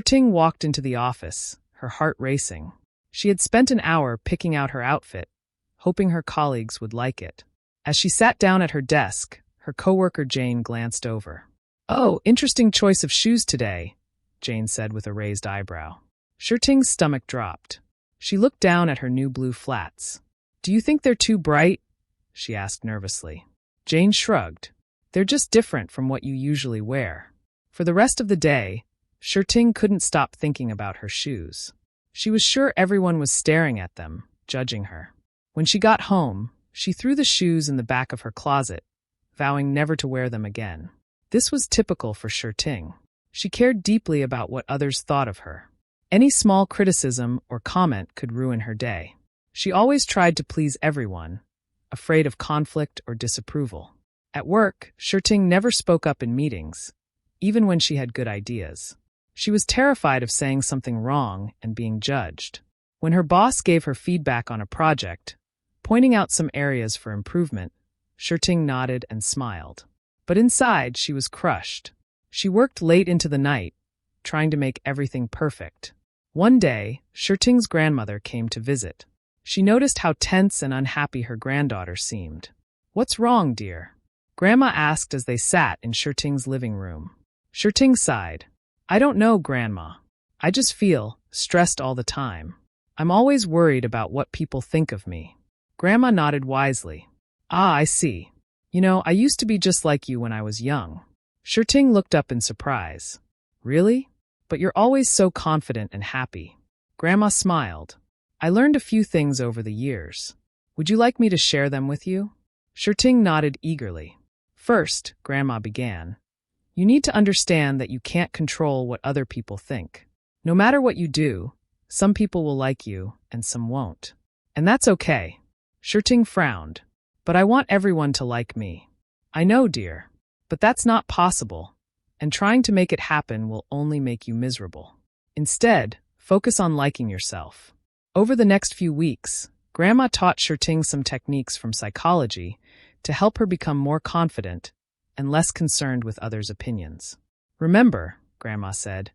Ting walked into the office, her heart racing. She had spent an hour picking out her outfit, hoping her colleagues would like it. As she sat down at her desk, her coworker Jane glanced over. "Oh, interesting choice of shoes today," Jane said with a raised eyebrow. Ting's stomach dropped. She looked down at her new blue flats. "Do you think they're too bright?" she asked nervously. Jane shrugged. "They're just different from what you usually wear." For the rest of the day, Ting couldn't stop thinking about her shoes. She was sure everyone was staring at them, judging her. When she got home, she threw the shoes in the back of her closet, vowing never to wear them again. This was typical for Ting. She cared deeply about what others thought of her. Any small criticism or comment could ruin her day. She always tried to please everyone, afraid of conflict or disapproval. At work, Ting never spoke up in meetings, even when she had good ideas. She was terrified of saying something wrong and being judged. When her boss gave her feedback on a project, pointing out some areas for improvement, Ting nodded and smiled. But inside, she was crushed. She worked late into the night, trying to make everything perfect. One day, Ting's grandmother came to visit. She noticed how tense and unhappy her granddaughter seemed. "What's wrong, dear?" Grandma asked as they sat in Ting's living room. Ting sighed. "I don't know, Grandma. I just feel stressed all the time. I'm always worried about what people think of me." Grandma nodded wisely. "Ah, I see. You know, I used to be just like you when I was young." Ting looked up in surprise. "Really? But you're always so confident and happy." Grandma smiled. "I learned a few things over the years. Would you like me to share them with you?" Ting nodded eagerly. "First," Grandma began, "you need to understand that you can't control what other people think. No matter what you do, some people will like you and some won't. And that's okay." Ting frowned. "But I want everyone to like me." "I know, dear. But that's not possible, and trying to make it happen will only make you miserable. Instead, focus on liking yourself." Over the next few weeks, Grandma taught Ting some techniques from psychology to help her become more confident and less concerned with others' opinions. "Remember," Grandma said,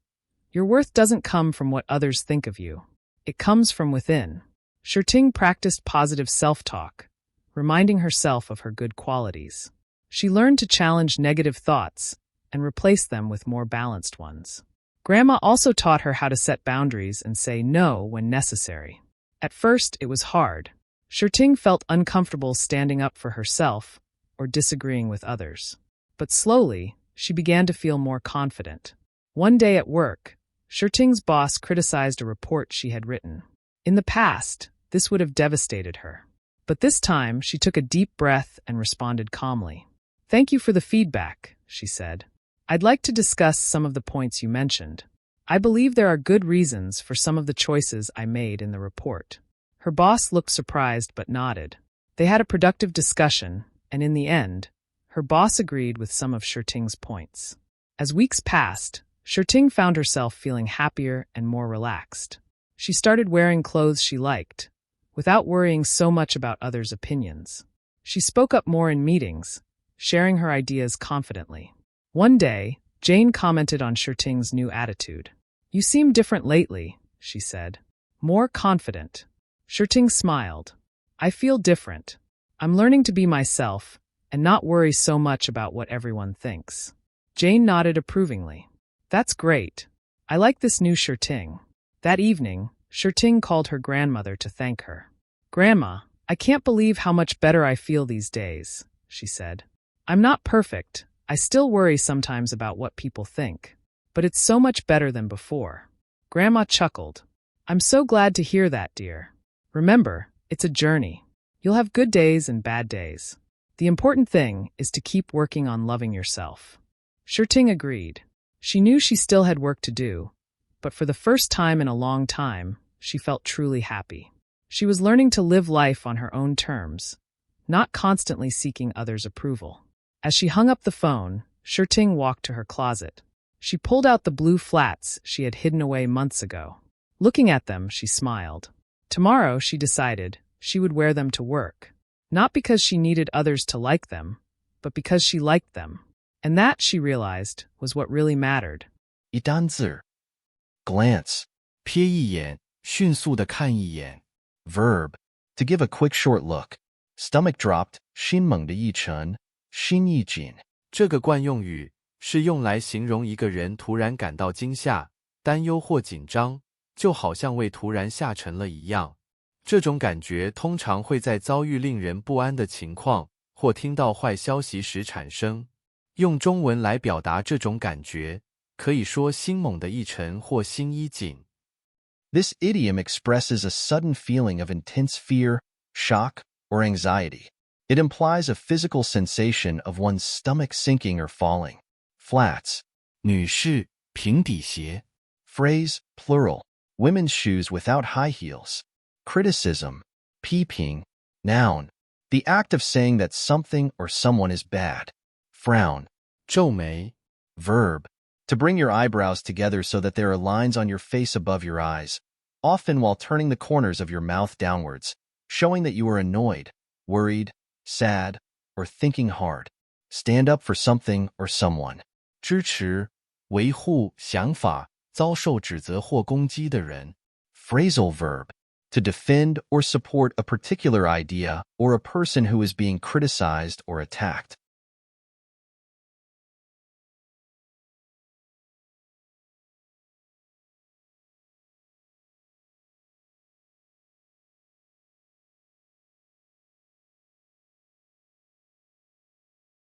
"your worth doesn't come from what others think of you. It comes from within." Ting practiced positive self-talk, reminding herself of her good qualities. She learned to challenge negative thoughts and replace them with more balanced ones. Grandma also taught her how to set boundaries and say no when necessary. At first, it was hard. Ting felt uncomfortable standing up for herself or disagreeing with others. But slowly, she began to feel more confident. One day at work, Ting's boss criticized a report she had written. In the past, this would have devastated her. But this time, she took a deep breath and responded calmly. "Thank you for the feedback," she said. "I'd like to discuss some of the points you mentioned. I believe there are good reasons for some of the choices I made in the report." Her boss looked surprised but nodded. They had a productive discussion, and in the end, her boss agreed with some of Ting's points. As weeks passed, Ting found herself feeling happier and more relaxed. She started wearing clothes she liked, without worrying so much about others' opinions. She spoke up more in meetings, sharing her ideas confidently. One day, Jane commented on Ting's new attitude. "You seem different lately," she said. "More confident." Ting smiled. "I feel different. I'm learning to be myself and not worry so much about what everyone thinks." Jane nodded approvingly. "That's great. I like this new Ting." That evening, Ting called her grandmother to thank her. "Grandma, I can't believe how much better I feel these days," she said. "I'm not perfect. I still worry sometimes about what people think. But it's so much better than before." Grandma chuckled. "I'm so glad to hear that, dear. Remember, it's a journey. You'll have good days and bad days. The important thing is to keep working on loving yourself." Ting agreed. She knew she still had work to do, but for the first time in a long time, she felt truly happy. She was learning to live life on her own terms, not constantly seeking others' approval. As she hung up the phone, Ting walked to her closet. She pulled out the blue flats she had hidden away months ago. Looking at them, she smiled. Tomorrow, she decided, she would wear them to work. Not because she needed others to like them, but because she liked them. And that, she realized, was what really mattered. 一单字 glance, 瞥一眼，迅速地看一眼。verb, to give a quick short look. Stomach dropped, 心猛地一沉，心一紧。这个惯用语是用来形容一个人突然感到惊吓、担忧或紧张，就好像胃突然下沉了一样。这种感觉通常会在遭遇令人不安的情况或听到坏消息时产生。用中文来表达这种感觉，可以说心猛地一沉或心一紧。This idiom expresses a sudden feeling of intense fear, shock, or anxiety. It implies a physical sensation of one's stomach sinking or falling. Flats, 女士平底鞋。phrase, plural, women's shoes without high heels. Criticism, 批评, noun, the act of saying that something or someone is bad. Frown, 皱眉。verb, to bring your eyebrows together so that there are lines on your face above your eyes, often while turning the corners of your mouth downwards, showing that you are annoyed, worried, sad, or thinking hard. Stand up for something or someone. 支持、维护想法遭受指责或攻击的人。Phrasal verb, to defend or support a particular idea or a person who is being criticized or attacked.